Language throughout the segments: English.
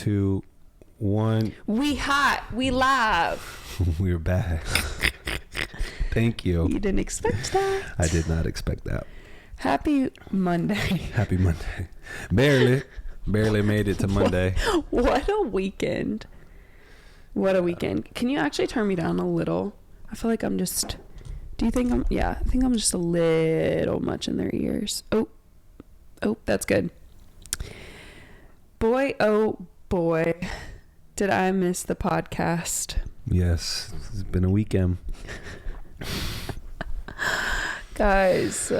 2, 1. We live. We're back. Thank you. You didn't expect that. I did not expect that. Happy Monday. Happy Monday. Barely made it to Monday. What a weekend. What a weekend. Can you actually turn me down a little? I feel like I'm just... Do you think I'm... Yeah, I think I'm just a little much in their ears. Oh, that's good. Boy, oh boy, did I miss the podcast. Yes, it's been a weekend. Guys,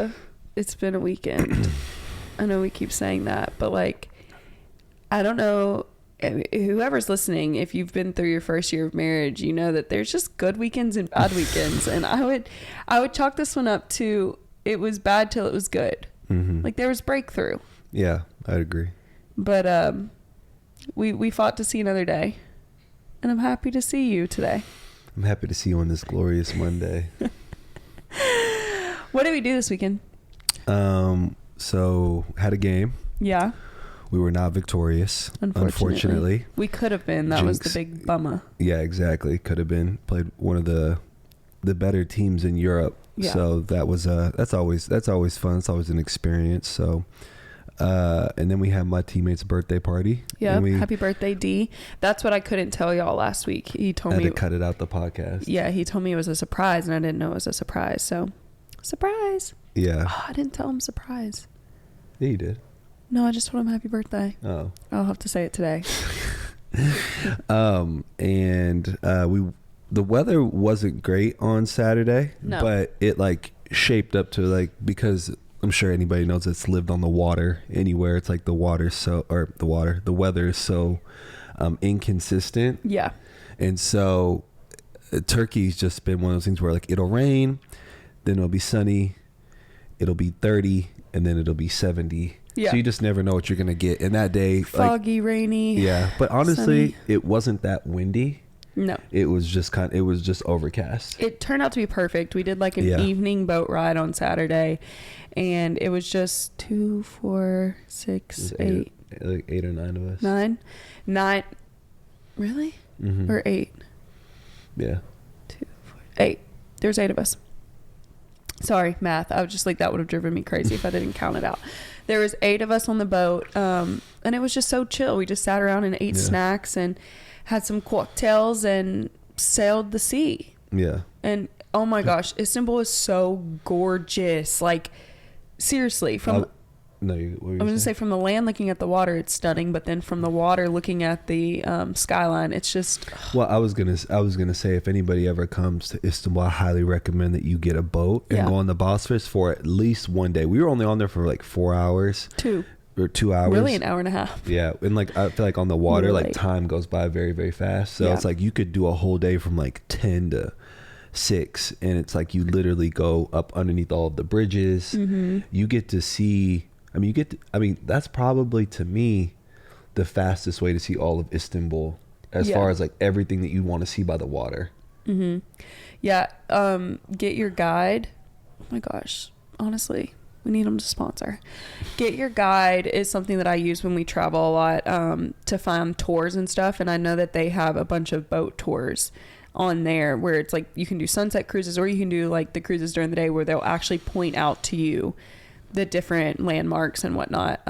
it's been a weekend. I know we keep saying that, but like, I don't know, whoever's listening, if you've been through your first year of marriage, you know that there's just good weekends and bad weekends. And I would chalk this one up to, it was bad till it was good. Mm-hmm. Like there was breakthrough. Yeah, I'd agree. But we fought to see another day, and I'm happy to see you today. I'm happy to see you on this glorious Monday. What did we do this weekend? So had a game. Yeah. We were not victorious, unfortunately. We could have been. That was the big bummer. Yeah, exactly. Could have been. Played one of the better teams in Europe. Yeah. So that was that's always fun. It's always an experience. So and then we had my teammate's birthday party. Yeah, happy birthday, D. That's what I couldn't tell y'all last week. He told me to cut it out the podcast. Yeah, he told me it was a surprise, and I didn't know it was a surprise. So, surprise. Yeah. Oh, I didn't tell him surprise. Yeah, you did. No, I just told him happy birthday. Oh. I'll have to say it today. The weather wasn't great on Saturday, no. But it like shaped up to like, because I'm sure anybody knows that's lived on the water anywhere. It's like the weather is so inconsistent. Yeah. And so Turkey's just been one of those things where like it'll rain, then it'll be sunny, it'll be 30, and then it'll be 70. Yeah. So you just never know what you're going to get. And that day, foggy, rainy. Yeah. But honestly, sunny. It wasn't that windy. No. It was just overcast. It turned out to be perfect. We did like an evening boat ride on Saturday, and it was just 2, 4, 6, 8. Like 8 or 9 of us. 9. Really? Mm-hmm. Or 8? Yeah. 2, 4, 8. There's 8 of us. Sorry, math. I was just like, that would have driven me crazy if I didn't count it out. There was 8 of us on the boat, and it was just so chill. We just sat around and ate snacks and had some cocktails and sailed the sea. Yeah. And oh my gosh, Istanbul is so gorgeous. Like seriously, I was gonna say from the land looking at the water, it's stunning. But then from the water looking at the skyline, it's just. Well, I was gonna say, if anybody ever comes to Istanbul, I highly recommend that you get a boat and go on the Bosphorus for at least one day. We were only on there for like 4 hours. 2 hours. Really, an hour and a half. Yeah, and like I feel like on the water, like time goes by very, very fast. So it's like you could do a whole day from like 10 to 6, and it's like you literally go up underneath all of the bridges. Mm-hmm. You get to see. That's probably to me the fastest way to see all of Istanbul as far as like everything that you want to see by the water. Mm-hmm. Yeah. Get your guide. Oh my gosh. Honestly, we need them to sponsor. Get Your Guide is something that I use when we travel a lot to find tours and stuff. And I know that they have a bunch of boat tours on there where it's like you can do sunset cruises, or you can do like the cruises during the day where they'll actually point out to you the different landmarks and whatnot,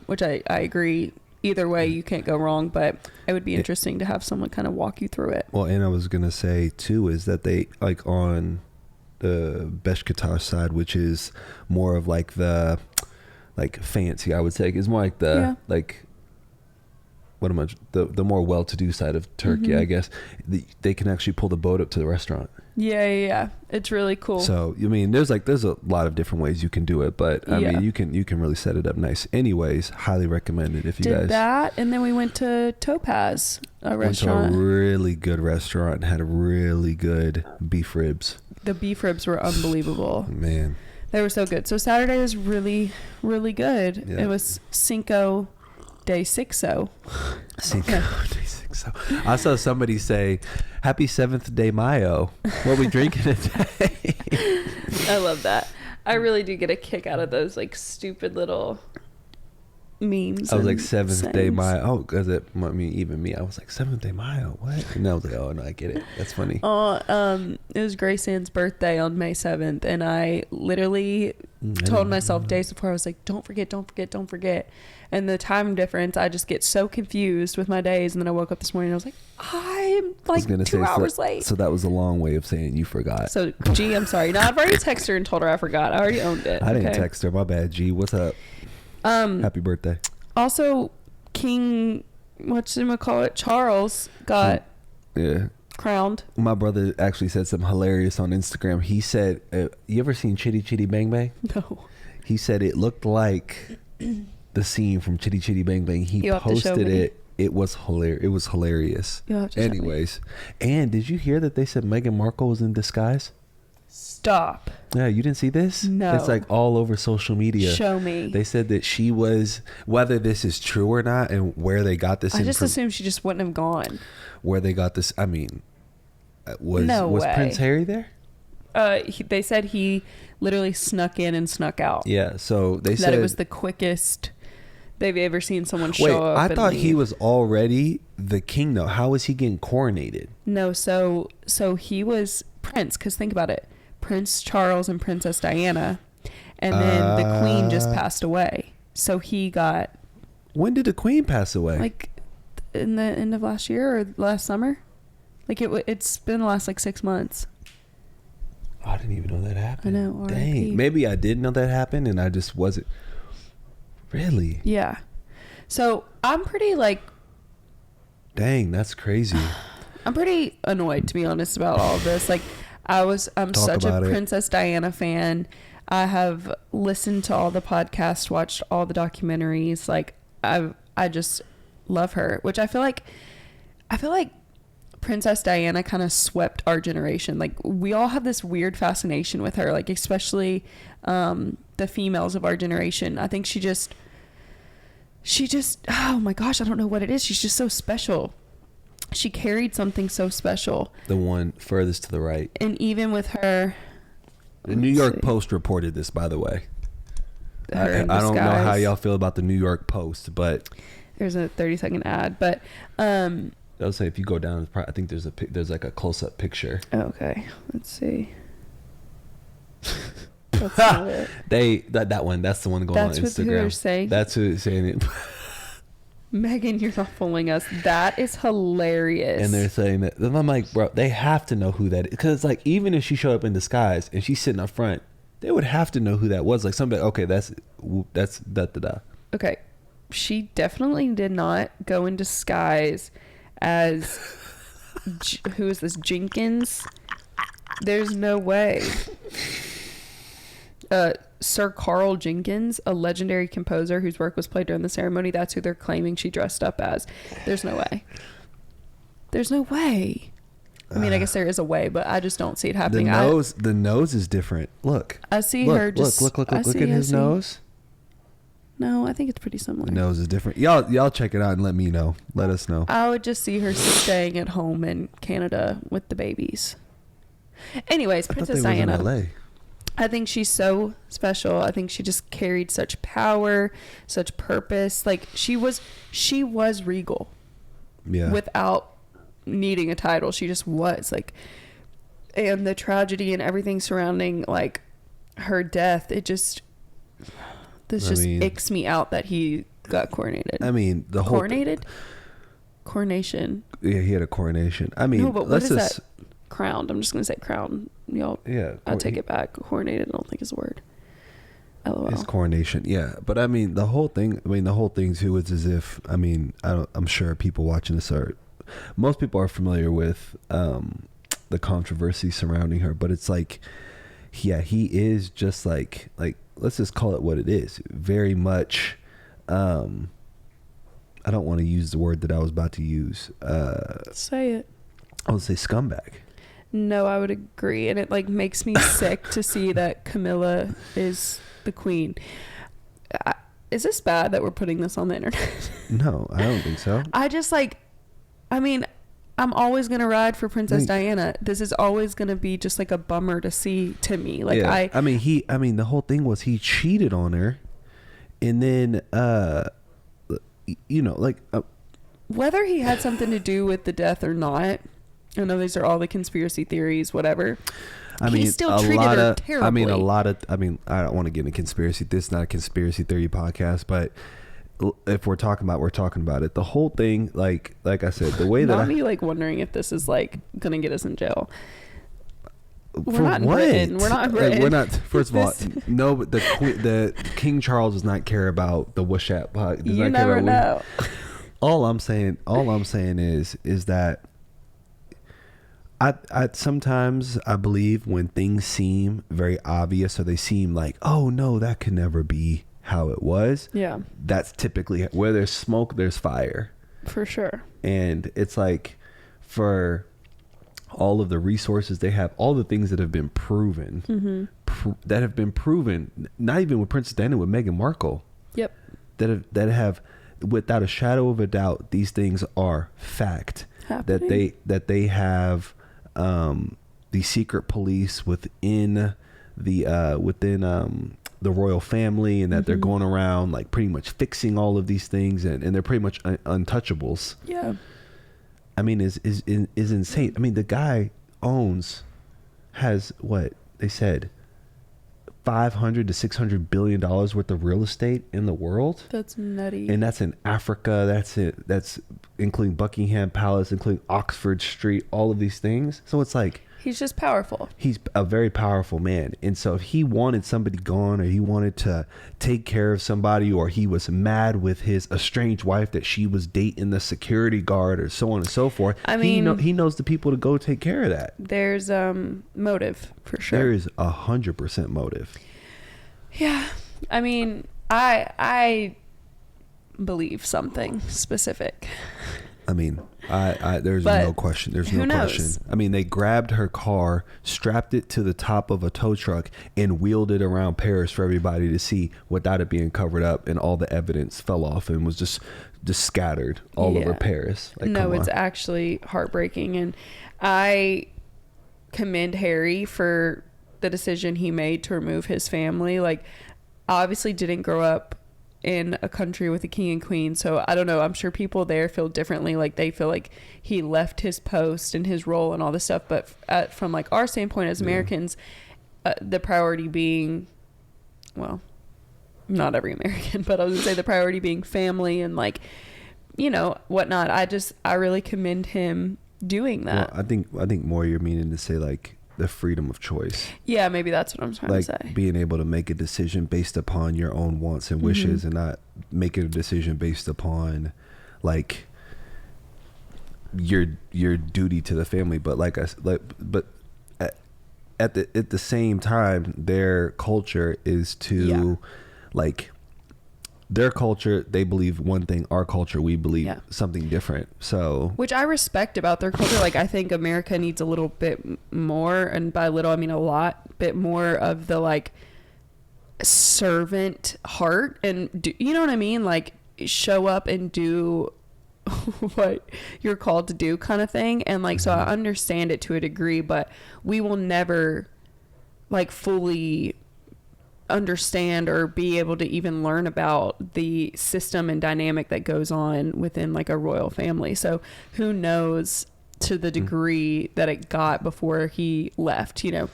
which I agree. Either way, you can't go wrong, but it would be interesting to have someone kind of walk you through it. Well, and I was going to say too, is that they like on the Beşiktaş side, which is more of like the like fancy, I would say, is more like the like the more well-to-do side of Turkey. Mm-hmm. I guess they can actually pull the boat up to the restaurant. Yeah. It's really cool. So there's a lot of different ways you can do it, but I mean you can really set it up nice. Anyways, highly recommend it if you guys did that. And then we went to Topaz, a restaurant. Went to a really good restaurant and had really good beef ribs. The beef ribs were unbelievable. Man, they were so good. So Saturday was really, really good. Yeah. It was Cinco de Sixo. Cinco de Sixo. I saw somebody say, "Happy 7th de Mayo." What we drinking today? I love that. I really do get a kick out of those like stupid little memes. I was like, Seventh Day Maya. Oh, because I mean, even me, I was like, Seventh Day Maya, what? And I was like, oh no, I get it. That's funny. It was Grace Ann's birthday on May 7th, and I literally told myself days before, I was like, don't forget. And the time difference, I just get so confused with my days. And then I woke up this morning and I was like, I'm like 2 hours late. So that was a long way of saying you forgot. So G, I'm sorry. No, I've already texted her and told her I forgot. I already owned it. I didn't text her. My bad, G. What's up? Happy birthday. Also, King, whatchamacallit, Charles got crowned. My brother actually said something hilarious on Instagram. He said, you ever seen Chitty Chitty Bang Bang? No. He said it looked like the scene from Chitty Chitty Bang Bang. He posted it. It was hilarious. It was hilarious. Anyways, and did you hear that they said Meghan Markle was in disguise? Stop. Yeah, you didn't see this? No. It's like all over social media. Show me. They said that she was, whether this is true or not, and where they got this. I just assumed she just wouldn't have gone. Where they got this? I mean, was Prince Harry there? They said he literally snuck in and snuck out. Yeah, so they said that it was the quickest they've ever seen someone show up. I thought he was already the king though. How was he getting coronated? No, so he was Prince, because think about it. Prince Charles and Princess Diana, and then the Queen just passed away. So he got... When did the Queen pass away? Like in the end of last year or last summer. Like it's been the last like 6 months. Oh, I didn't even know that happened. I know. Dang. Maybe I did know that happened and I just wasn't. Really? Yeah. So I'm pretty like... Dang, that's crazy. I'm pretty annoyed, to be honest, about all of this. Like, I'm such a Princess Diana fan. I have listened to all the podcasts, watched all the documentaries. Like, I just love her, which I feel like Princess Diana kind of swept our generation. Like, we all have this weird fascination with her, like especially the females of our generation. I think she just, oh my gosh, I don't know what it is. She's just so special. She carried something so special. The one furthest to the right. And even with her... The New York Post reported this, by the way. I don't know how y'all feel about the New York Post, but... There's a 30-second ad, but... I'll say if you go down, I think there's like a close-up picture. Okay, let's see. That's not it. That one, that's the one going on Instagram. That's what they're saying? That's who's saying it. Meghan, you're not fooling us. That is hilarious. And they're saying that. And I'm like, bro, they have to know who that is. Because, like, even if she showed up in disguise and she's sitting up front, they would have to know who that was. Like, somebody, okay, that's da-da-da. Okay. She definitely did not go in disguise as, who is this, Jenkins? There's no way. Sir Carl Jenkins, a legendary composer whose work was played during the ceremony. That's who they're claiming she dressed up as. There's no way. There's no way. I mean, I guess there is a way, but I just don't see it happening. The nose is different. Look. I see her just... Look at his nose. No, I think it's pretty similar. The nose is different. Y'all check it out and let me know. Let us know. I would just see her staying at home in Canada with the babies. Anyways, Princess Diana. In LA. I think she's so special. I think she just carried such power, such purpose. Like, she was regal. Yeah. Without needing a title. She just was. Like, and the tragedy and everything surrounding, like, her death, it just... This icks me out that he got coronated. I mean, the whole... Coronated? Coronation. Yeah, he had a coronation. I mean, no, but what is that? Crowned. I'm just going to say crown. Y'all, yeah, I'll take it back. Coronated, I don't think is a word. LOL. It's coronation, yeah. But I mean, the whole thing too is as if, I mean, I'm sure people watching this most people are familiar with the controversy surrounding her, but it's like, yeah, he is just like, let's just call it what it is. Very much, I don't want to use the word that I was about to use. Say it. I would say scumbag. No, I would agree. And it like makes me sick to see that Camilla is the queen. Is this bad that we're putting this on the internet? No, I don't think so. I mean, I'm always going to ride for Princess Diana. This is always going to be just like a bummer to see to me. Like, yeah. I mean, the whole thing was he cheated on her. And then you know, like whether he had something to do with the death or not, I know these are all the conspiracy theories, whatever. I mean, he still treated her terribly. I don't want to get into conspiracy. This is not a conspiracy theory podcast, but if we're talking about it. The whole thing, like I said, the way that me like wondering if this is like gonna get us in jail. We're not in Britain. We're not in Britain. We're not. First of all, no. But the King Charles does not care about the Wishap. You never know. All I'm saying is that I sometimes I believe when things seem very obvious or they seem like, oh no, that could never be how it was. Yeah. That's typically where there's smoke, there's fire. For sure. And it's like for all of the resources they have, all the things that have been proven, not even with Princess Diana, with Meghan Markle. Yep. That have without a shadow of a doubt, these things are fact. Happening. That they have the secret police within the royal family, and that they're going around like pretty much fixing all of these things, and they're pretty much untouchables. Yeah. I mean, is insane. I mean, the guy has what they said, $500 to $600 billion worth of real estate in the world. That's nutty. And that's in Africa. That's it. That's including Buckingham Palace, including Oxford Street, all of these things. So it's like, he's just powerful. He's a very powerful man. And so if he wanted somebody gone, or he wanted to take care of somebody, or he was mad with his estranged wife that she was dating the security guard, or so on and so forth, I mean, he knows the people to go take care of that. There's motive for sure. There is 100% motive. Yeah. I mean, I believe something specific. I mean, there's no question. There's no question. I mean, they grabbed her car, strapped it to the top of a tow truck, and wheeled it around Paris for everybody to see without it being covered up, and all the evidence fell off and was just scattered all over Paris. Like, no, it's actually heartbreaking, and I commend Harry for the decision he made to remove his family. Like, obviously didn't grow up in a country with a king and queen, so I don't know, I'm sure people there feel differently. Like, they feel like he left his post and his role and all this stuff, but from like our standpoint as Americans, the priority being, well, not every American, but I was gonna say the priority being family and, like, you know, whatnot. I really commend him doing that. Well, I think more you're meaning to say like the freedom of choice. Yeah, maybe that's what I'm trying to say. Like being able to make a decision based upon your own wants and wishes, and not making a decision based upon like your duty to the family. But at the same time, their culture is to like, their culture, they believe one thing, our culture, we believe something different. So, which I respect about their culture. Like, I think America needs a little bit more, and by little I mean a lot bit more, of the like servant heart, and you know what I mean, like show up and do what you're called to do kind of thing. And like, so I understand it to a degree, but we will never like fully understand or be able to even learn about the system and dynamic that goes on within like a royal family. So who knows to the degree that it got before he left, you know?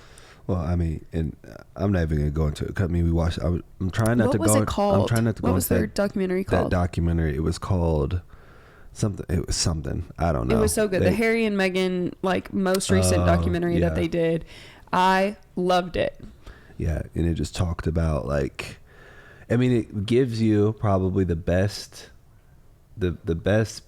Well, I mean, and I'm not even gonna go into it. I mean, we watched. I'm trying not to go. What was it called? I'm trying not to go. What was their documentary called? That documentary. It was called something. It was something. I don't know. It was so good. The Harry and Meghan, like, most recent documentary that they did. I loved it. Yeah, and it just talked about, like, I mean, it gives you probably the best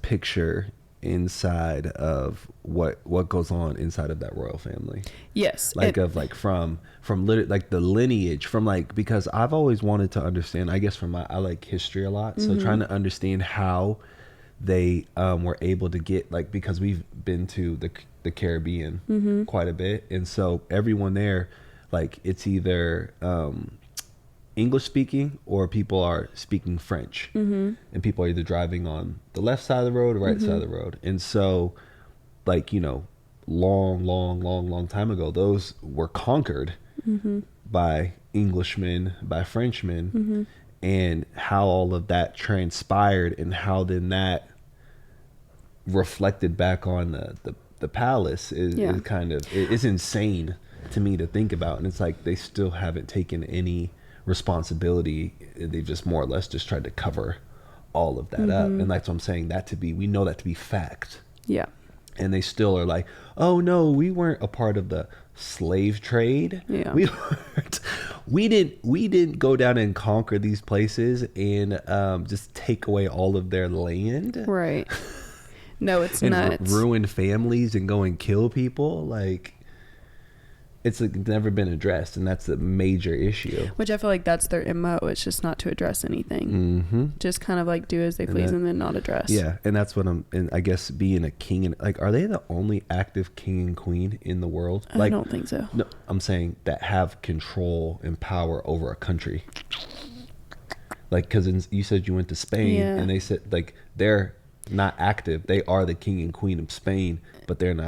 picture inside of what goes on inside of that royal family. Yes. Like, from like the lineage, from like, because I've always wanted to understand, I guess I like history a lot. So trying to understand how they were able to get, like, because we've been to the Caribbean quite a bit. And so everyone there, like, it's either English speaking or people are speaking French, and people are either driving on the left side of the road or right side of the road. And so, like, you know, long time ago, those were conquered by Englishmen, by Frenchmen, and how all of that transpired, and how then that reflected back on the palace is kind of, it's insane to me to think about. And it's like they still haven't taken any responsibility. They've just more or less just tried to cover all of that up. And that's what I'm saying, we know that to be fact. Yeah. And they still are like, oh no, we weren't a part of the slave trade. Yeah. We didn't go down and conquer these places and just take away all of their land. Right. No, it's and nuts. Ruin families and go and kill people. Like, it's never been addressed, and that's the major issue. Which I feel like that's their MO. It's just not to address anything. Just kind of like do as they please and then not address. Yeah, and that's what and I guess being a king, and like, are they the only active king and queen in the world? I don't think so. No, I'm saying that have control and power over a country. Like, because you said you went to Spain, and they said like they're not active. They are the king and queen of Spain, but they don't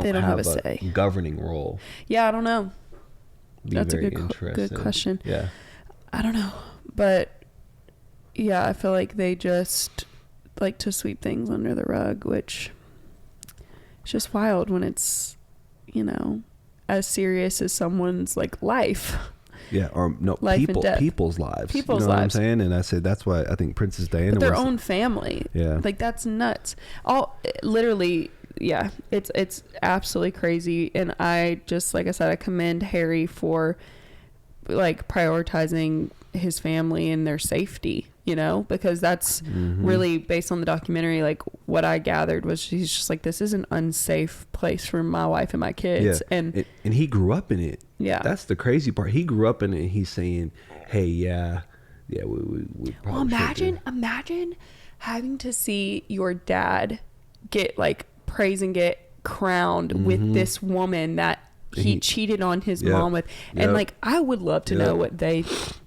have a say. Governing role. Yeah, I don't know. That's a good question. Yeah, I don't know, but yeah, I feel like they just like to sweep things under the rug, which is just wild when it's, you know, as serious as someone's like life. Yeah, or no, people's lives. People's lives. You know what I'm saying? And I said that's why I think Princess Diana but their own family. Yeah. Like, that's nuts. Literally, yeah, it's absolutely crazy. And I just, like I said, I commend Harry for like prioritizing his family and their safety, you know, because that's really based on the documentary. Like, what I gathered was he's just like, this is an unsafe place for my wife and my kids. Yeah. And he grew up in it. Yeah. That's the crazy part. He grew up in it, and he's saying, hey, we probably imagine having to see your dad get like praise and get crowned with this woman that he cheated on his mom with. And like, I would love to know what they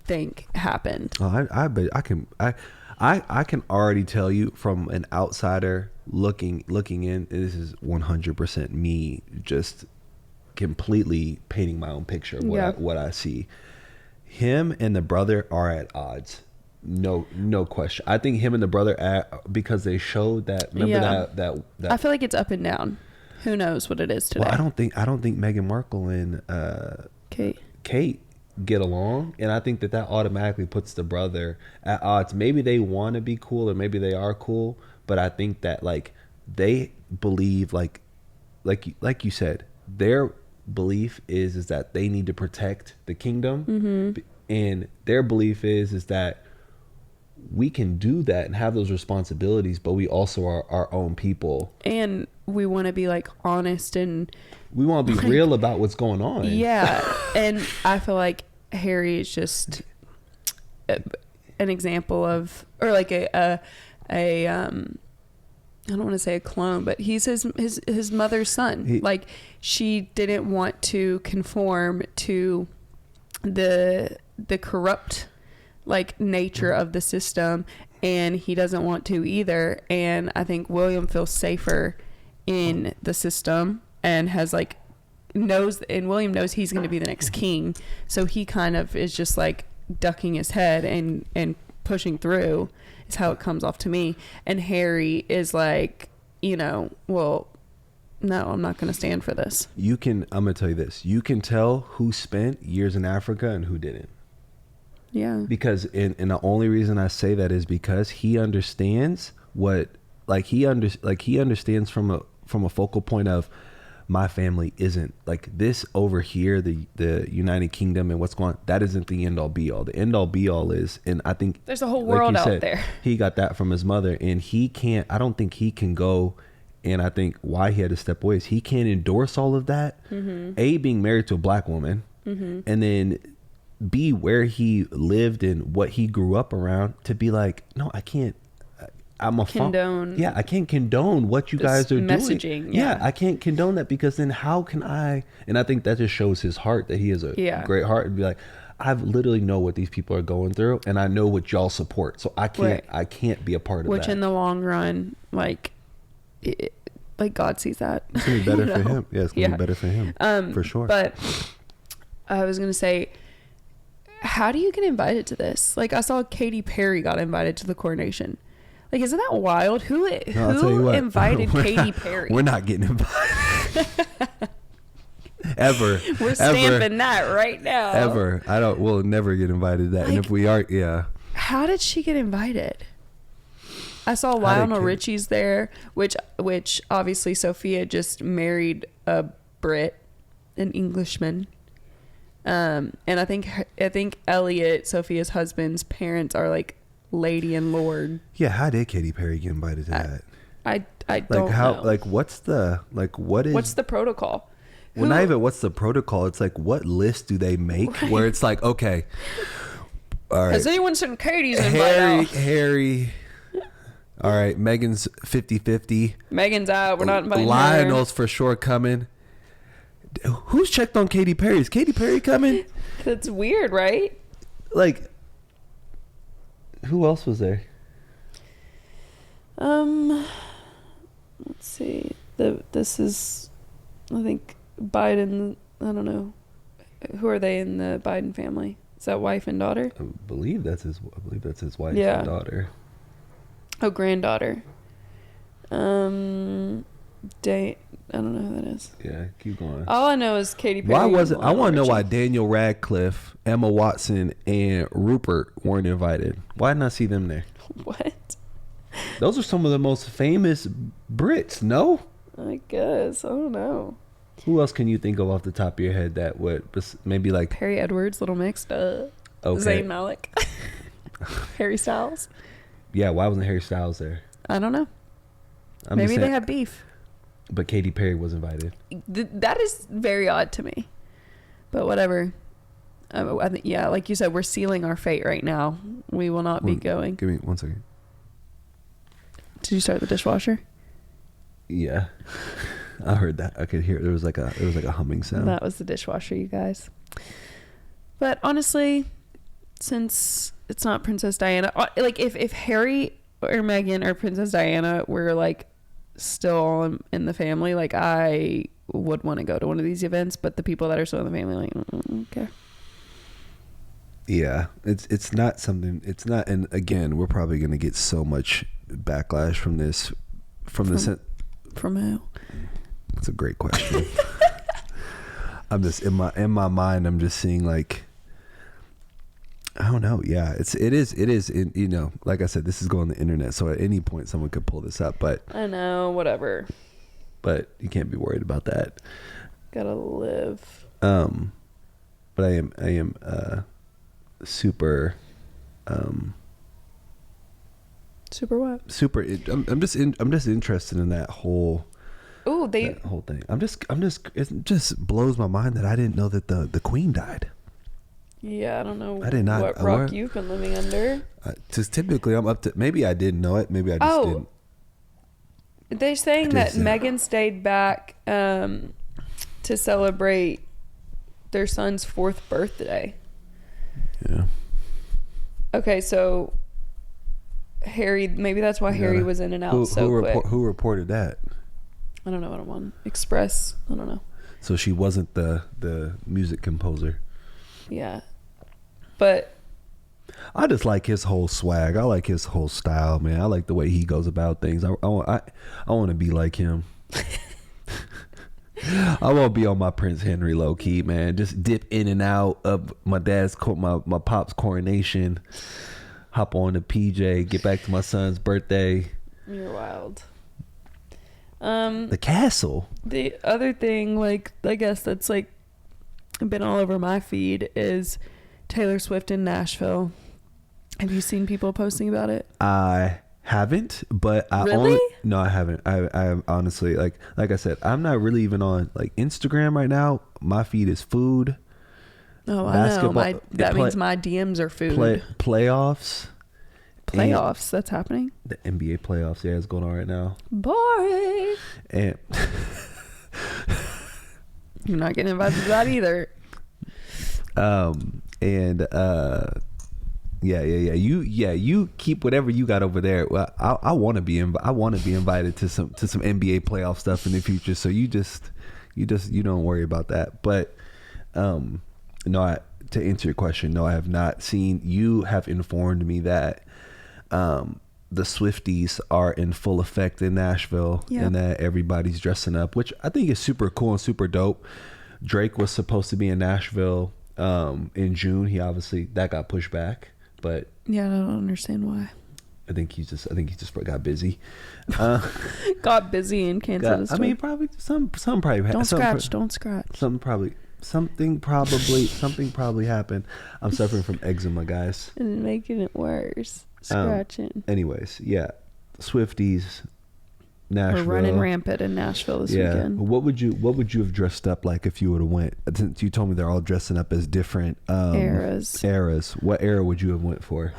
think happened. Oh, I bet I can already tell you from an outsider looking in, this is 100% me just completely painting my own picture of what I see. Him and the brother are at odds. No question. I think him and the brother because they showed that. Remember that I feel like it's up and down. Who knows what it is today? Well, I don't think Meghan Markle and Kate get along, and I think that automatically puts the brother at odds. Maybe they want to be cool, or maybe they are cool, but I think that like they believe like you said, their belief is that they need to protect the kingdom, and their belief is that we can do that and have those responsibilities, but we also are our own people, and we want to be like honest, and we want to be real about what's going on. Yeah. And I feel like Harry is just an example of, or like a I don't want to say a clone, but he's his mother's son. Like, she didn't want to conform to the corrupt like nature of the system, and he doesn't want to either. And I think William feels safer in the system and has like William knows he's going to be the next king, so he kind of is just like ducking his head and pushing through, is how it comes off to me. And Harry is like, you know, well, no, I'm not going to stand for this. I'm going to tell you this. You can tell who spent years in Africa and who didn't. Yeah. Because and the only reason I say that is because he understands he understands from a focal point of, my family isn't like this over here, the United Kingdom and what's going on, that isn't the end all be all. The end all be all is, and I think there's a whole world out there. He got that from his mother, and I don't think he can go, and I think why he had to step away is he can't endorse all of that. A, being married to a black woman, and then B, where he lived and what he grew up around, to be like, no, I can't. I can't condone what you guys are messaging, doing. Yeah, I can't condone that, because then how can I? And I think that just shows his heart, that he has a great heart, and be like, I literally know what these people are going through, and I know what y'all support, so I can't be a part of that. Which in the long run, like God sees that. It's gonna be better for him. Yeah, it's gonna be better for him, for sure. But I was gonna say, how do you get invited to this? Like, I saw Katy Perry got invited to the coronation. Like, isn't that wild? Who invited Katy Perry? We're not getting invited. Ever. We're stamping that right now. Ever. We'll never get invited to that. Like, and if we are, yeah. How did she get invited? I saw Lionel Richie's there, which obviously Sophia just married a Brit, an Englishman. And I think Elliot, Sophia's husband's parents, are like Lady and Lord. Yeah, how did Katy Perry get invited to that? I don't know. Like, what's the protocol? Well, not even what's the protocol. It's like, what list do they make where it's like, okay, all right. Has anyone seen Katie's invite out? Harry. All right, Meghan's 50-50. Meghan's out. We're not inviting Lionel's for sure coming. Who's checked on Katy Perry? Is Katy Perry coming? That's weird, right? Like, who else was there? Let's see. This is, I think, Biden. I don't know. Who are they in the Biden family? Is that wife and daughter? I believe that's his wife and daughter. Oh, granddaughter. I don't know who that is. Yeah, keep going. All I know is Katy Perry. Why wasn't? I want to know why Daniel Radcliffe, Emma Watson, and Rupert weren't invited. Why didn't I see them there? What? Those are some of the most famous Brits. No, I guess I don't know. Who else can you think of off the top of your head that would maybe like Perry Edwards, Little Mix, okay. Zayn Malik, Harry Styles. Yeah, why wasn't Harry Styles there? I don't know. Maybe they have beef. But Katy Perry was invited. That is very odd to me. But whatever. I think, yeah, like you said, we're sealing our fate right now. We will not be going. Give me 1 second. Did you start the dishwasher? Yeah. I heard that. I could hear it. There was like a humming sound. That was the dishwasher, you guys. But honestly, since it's not Princess Diana, like if Harry or Meghan or Princess Diana were like still in the family, like I would want to go to one of these events, but the people that are still in the family, like, okay. Yeah, it's not something. It's not, and again, we're probably gonna get so much backlash from this. From who? That's a great question. I'm just in my mind. I'm just seeing like, I don't know. Yeah, it is. You know, like I said, this is going on the internet, so at any point someone could pull this up. But I know, whatever. But you can't be worried about that. Gotta live. But I am super. Super what? Super. I'm just interested in that whole. Oh, that whole thing. I'm just. It just blows my mind that I didn't know that the Queen died. Yeah, I don't know. I did not. What rock you've been living under? Just typically, I'm up to. Maybe I didn't know it. Maybe I just didn't. They're saying that Meghan stayed back to celebrate their son's 4th birthday. Yeah. Okay, so Harry, maybe that's why Harry was in and out quick. Who reported that? I don't know what I'm on. Express. I don't know. So she wasn't the music composer. Yeah. But I just like his whole swag. I like his whole style, man. I like the way he goes about things. I want to be like him. I won't be on my Prince Henry low key, man. Just dip in and out of my pop's coronation. Hop on the PJ, get back to my son's birthday. You're wild. The castle. The other thing, like, I guess that's like been all over my feed is Taylor Swift in Nashville. Have you seen people posting about it? I haven't, but I haven't. I honestly, like I said, I'm not really even on like Instagram right now. My feed is food. Oh, basketball. I know. That means my DMs are food. Playoffs. That's happening. The NBA playoffs, yeah, it's going on right now. Boring. And you're not getting invited to that either. You keep whatever you got over there. Well, I want to be invited to some NBA playoff stuff in the future. So you don't worry about that. But no, to answer your question, no, I have not seen. You have informed me that the Swifties are in full effect in Nashville, and that everybody's dressing up, which I think is super cool and super dope. Drake was supposed to be in Nashville in June. He obviously, that got pushed back, but yeah, I don't understand why. I think he just got busy. Got busy and canceled his tour. I mean, probably some probably don't scratch. Something probably happened. I'm suffering from eczema, guys. And making it worse. Scratching. Anyways, yeah, Swifties, Nashville. We're running rampant in Nashville this weekend. What would you have dressed up like if you would have went? Since you told me they're all dressing up as different eras. What era would you have went for?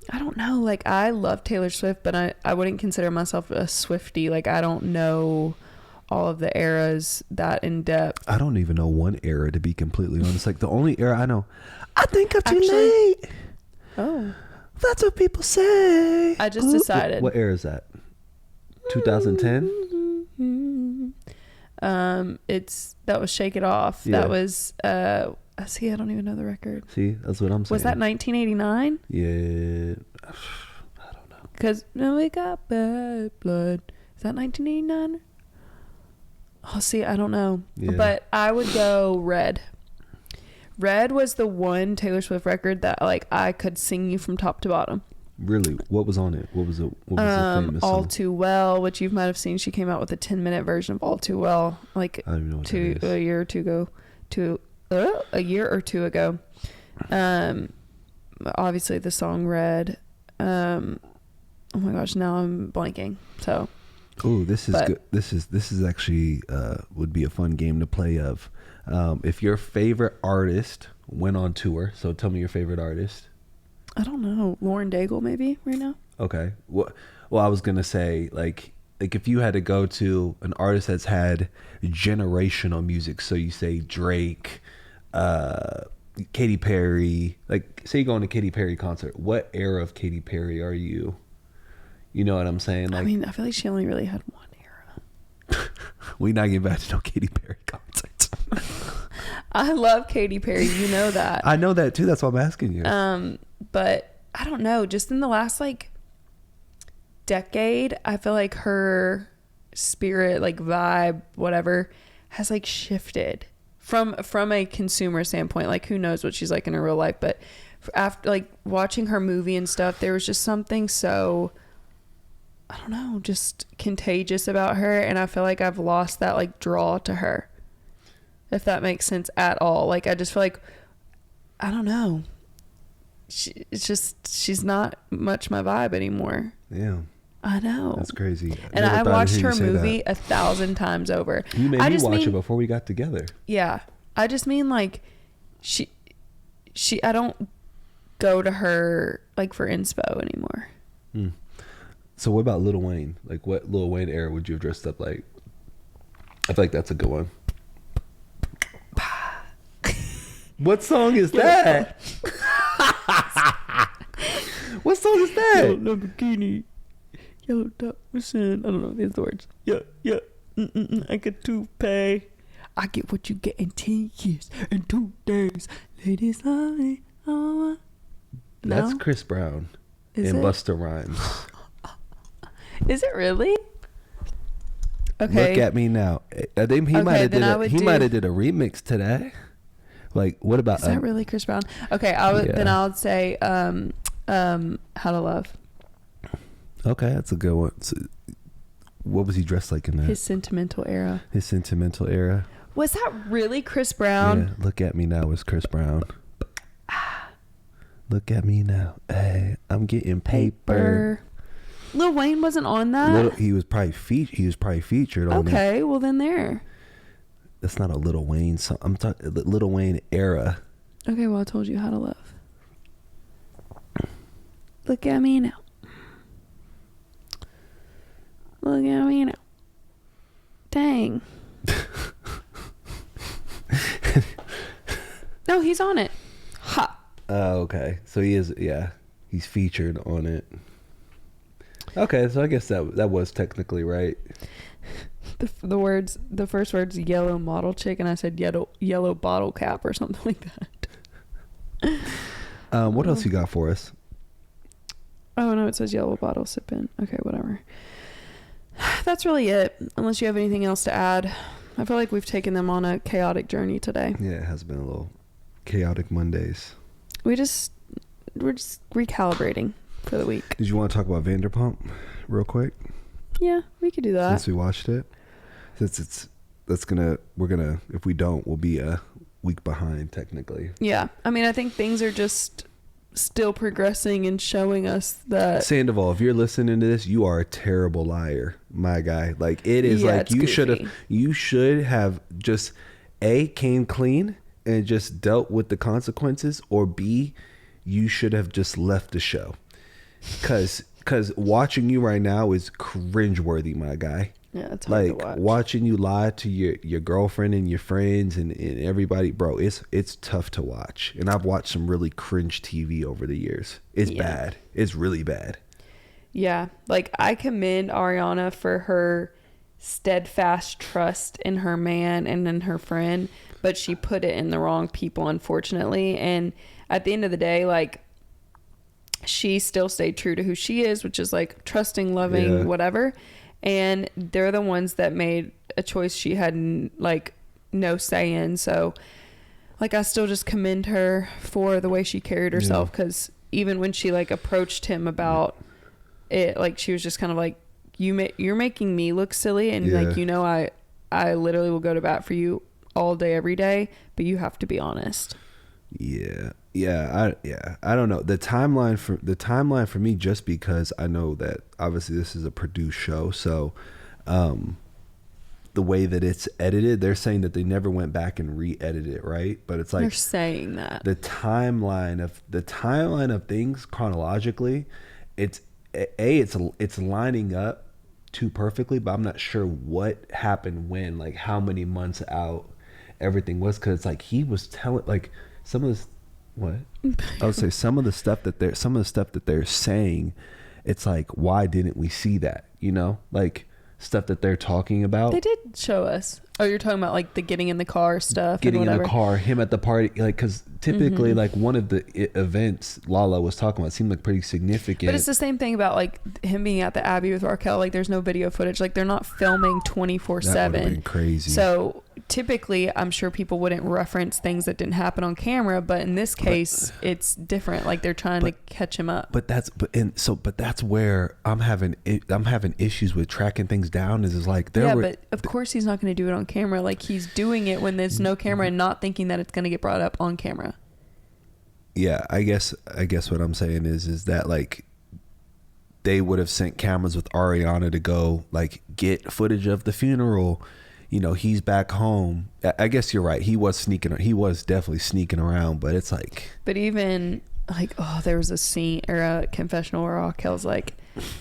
I don't know. Like, I love Taylor Swift, but I wouldn't consider myself a Swiftie. Like, I don't know all of the eras that in depth. I don't even know one era, to be completely honest. Like, the only era I know, I think I'm too late. Oh. That's what people say. I just decided. What era is that? 2010? That was Shake It Off. Yeah. That was see, I don't even know the record. See, that's what I'm saying. Was that 1989? Yeah. I don't know. Because we got bad blood. Is that 1989? Oh, see, I don't know. Yeah. But I would go Red. Red was the one Taylor Swift record that, like, I could sing you from top to bottom. Really? What was on it? What was the famous All song? Too Well, which you might have seen. She came out with a 10-minute version of All Too Well, like, I don't even know what that is. a year or two ago. Obviously the song Red. Oh my gosh, now I'm blanking. So. Oh, this is good. This is actually would be a fun game to play of. If your favorite artist went on tour, so tell me your favorite artist. I don't know. Lauren Daigle maybe right now. Okay. Well, I was gonna say like if you had to go to an artist that's had generational music, so you say Drake, Katy Perry, like say you're going to a Katy Perry concert, what era of Katy Perry are you? You know what I'm saying? Like, I mean, I feel like she only really had one era. We're not getting back to no Katy Perry concerts. I love Katy Perry, you know that. I know that too, that's why I'm asking you. But I don't know, just in the last like decade, I feel like her spirit, like vibe, whatever, has like shifted from a consumer standpoint. Like, who knows what she's like in her real life, but after like watching her movie and stuff, there was just something so, I don't know, just contagious about her, and I feel like I've lost that like draw to her, if that makes sense at all. Like, I just feel like, I don't know, she's not much my vibe anymore. Yeah, I know, that's crazy. And I watched her movie 1,000 times over. You made me watch it before we got together. Yeah, I just mean like she I don't go to her like for inspo anymore. So what about Lil Wayne? Like, what Lil Wayne era would you have dressed up like? I feel like that's a good one. What song is that? What song is that? Yellow Lamborghini, yellow top machine. I don't know these words. Yeah. I get to pay. I get what you get in 10 years and 2 days. Ladies love me. That's Chris Brown and Busta Rhymes. Is it really? Okay. Look at me now. He might have did a remix to that. Like, what about? Is that really Chris Brown? Okay, then I would say How to Love. Okay, that's a good one. So, what was he dressed like in that? His sentimental era. Was that really Chris Brown? Yeah, Look at Me Now was Chris Brown. Look at me now. Hey, I'm getting paper. Lil Wayne wasn't on that? He was probably featured on that. Okay, well then there. That's not a Lil Wayne song. I'm talking Lil Wayne era. Okay, well I told you How to Love. Look at me now. Look at me now. Dang. No, he's on it. Ha. Oh, okay. So he is, yeah. He's featured on it. Okay, so I guess that was technically right. The first words, yellow model chick, and I said yellow bottle cap or something like that. What else you got for us? Oh no, it says yellow bottle sip in. Okay, whatever. That's really it. Unless you have anything else to add. I feel like we've taken them on a chaotic journey today. Yeah, it has been a little chaotic Mondays. We're just recalibrating for the week. Did you want to talk about Vanderpump real quick? Yeah, we could do that. Since we watched it. Since we're gonna, if we don't, we'll be a week behind technically. Yeah. I mean, I think things are just still progressing and showing us that Sandoval, if you're listening to this, you are a terrible liar, my guy. Like, it is like you should have just A, came clean and just dealt with the consequences, or B, you should have just left the show. Cause watching you right now is cringeworthy, my guy. Yeah, it's hard like to watch. Watching you lie to your girlfriend and your friends and everybody, bro. It's tough to watch. And I've watched some really cringe TV over the years. It's bad. It's really bad. Yeah, like I commend Ariana for her steadfast trust in her man and in her friend, but she put it in the wrong people, unfortunately. And at the end of the day, like, she still stayed true to who she is, which is like trusting, loving, whatever. And they're the ones that made a choice she had like no say in. So like, I still just commend her for the way she carried herself, because even when she like approached him about it, like she was just kind of like, you're making me look silly, and like, you know, I literally will go to bat for you all day every day, but you have to be honest. I don't know the timeline for me, just because I know that obviously this is a produced show, so the way that it's edited, they're saying that they never went back and re-edited it, right? But it's like they're saying that the timeline of things chronologically, it's lining up too perfectly, but I'm not sure what happened when, like how many months out everything was, because it's like he was telling like some of this. What? I would say some of the stuff that they're saying, it's like, why didn't we see that? You know, like stuff that they're talking about. They did show us. Oh, you're talking about like the getting in the car stuff. Getting in the car, him at the party, like, because typically like one of the events Lala was talking about seemed like pretty significant. But it's the same thing about like him being at the Abbey with Markel. Like, there's no video footage. Like, they're not filming 24/7. That would have been crazy. So typically, I'm sure people wouldn't reference things that didn't happen on camera, but in this case, it's different. Like, they're trying to catch him up. But that's where I'm having issues with tracking things down. Is like but of course he's not going to do it on camera. Like, he's doing it when there's no camera and not thinking that it's going to get brought up on camera. Yeah, I guess what I'm saying is that like they would have sent cameras with Ariana to go like get footage of the funeral. You know, he's back home. I guess you're right. He was definitely sneaking around, but it's like. But even like, there was a scene or a confessional where Raquel's like,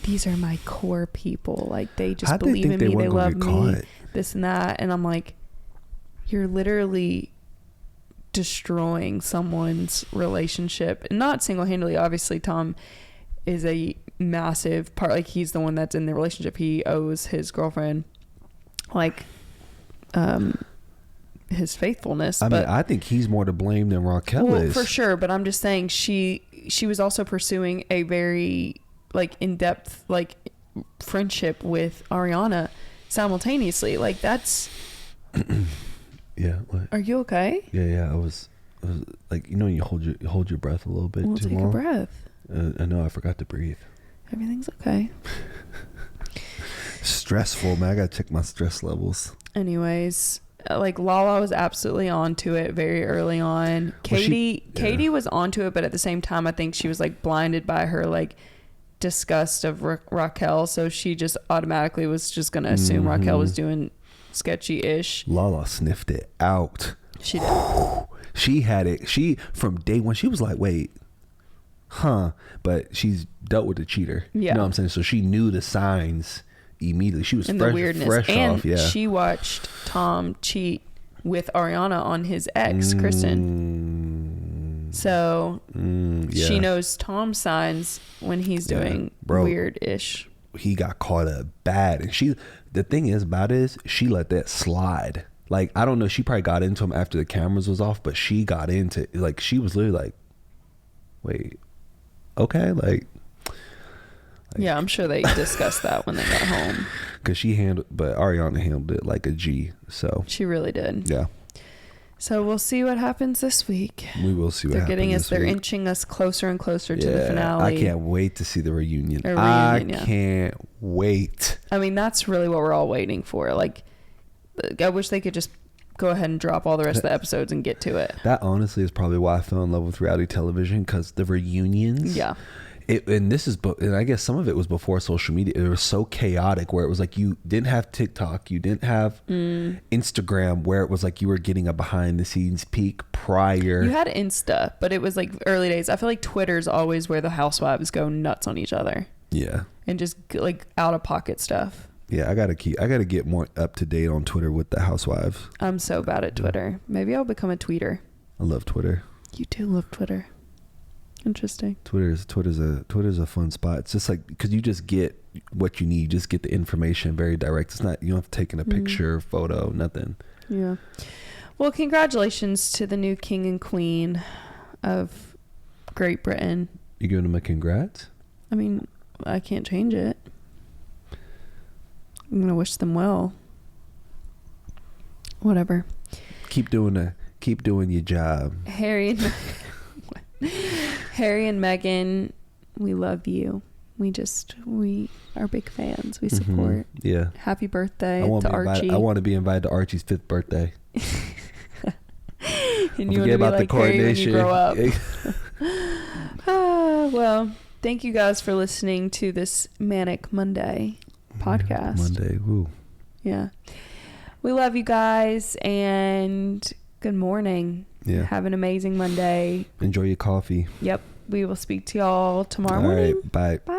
these are my core people. Like, they just believe in me. They love me. This and that. And I'm like, you're literally destroying someone's relationship. And not single-handedly. Obviously, Tom is a massive part. Like, he's the one that's in the relationship. He owes his girlfriend, like, his faithfulness. I mean, I think he's more to blame than Raquel is. For sure. But I'm just saying she was also pursuing a very like in-depth like friendship with Ariana simultaneously. Like, that's yeah. What? Are you okay? Yeah. I was like, you know, you hold your breath a little bit too long. Take a breath. I know, I forgot to breathe. Everything's okay. Stressful, man. I gotta check my stress levels. Anyways, like, Lala was absolutely onto it very early on. Katie was onto it, but at the same time, I think she was like blinded by her like disgust of Raquel, so she just automatically was just gonna assume Raquel was doing sketchy-ish. Lala sniffed it out. She did. She had it. She, from day one, she was like, wait, but she's dealt with the cheater. Yeah. You know what I'm saying? So she knew the signs immediately. She was fresh and off. Yeah. She watched Tom cheat with Ariana on his ex, Kristen. So she knows Tom's signs when he's doing weird-ish. He got caught up bad, and the thing is about it is she let that slide. Like, I don't know, she probably got into him after the cameras was off, but she got into, like, she was literally like, wait, okay, like yeah, I'm sure they discussed that when they got home. Because but Ariana handled it like a G. So she really did. Yeah. So we'll see what happens this week. We will see what happens. They're inching us closer and closer to the finale. I can't wait to see the reunion. I can't wait. I mean, that's really what we're all waiting for. Like, I wish they could just go ahead and drop all the rest of the episodes and get to it. That honestly is probably why I fell in love with reality television, because the reunions. Yeah. And I guess some of it was before social media. It was so chaotic where it was like you didn't have TikTok, you didn't have Instagram, where it was like you were getting a behind the scenes peek prior. You had Insta, but it was like early days. I feel like Twitter's always where the housewives go nuts on each other. Yeah. And just like out of pocket stuff. Yeah, I gotta get more up to date on Twitter with the housewives. I'm so bad at Twitter. Maybe I'll become a tweeter. I love Twitter. You do love Twitter. Interesting. Twitter's a fun spot. It's just like, because you just get what you need. You just get the information very direct. It's not, you don't have to take in a picture, photo, nothing. Yeah. Well, congratulations to the new king and queen of Great Britain. You giving them a congrats? I mean, I can't change it. I'm gonna wish them well. Whatever. Keep doing your job. Harry and Meghan, we love you. We are big fans. We support. Yeah. Happy birthday to Archie. I want to be invited to Archie's 5th birthday. And you want to be like Harry when you grow up. Well, thank you guys for listening to this Manic Monday podcast. Monday, woo. Yeah. We love you guys, and good morning. Yeah. Have an amazing Monday. Enjoy your coffee. Yep. We will speak to y'all tomorrow morning. All right. Bye. Bye.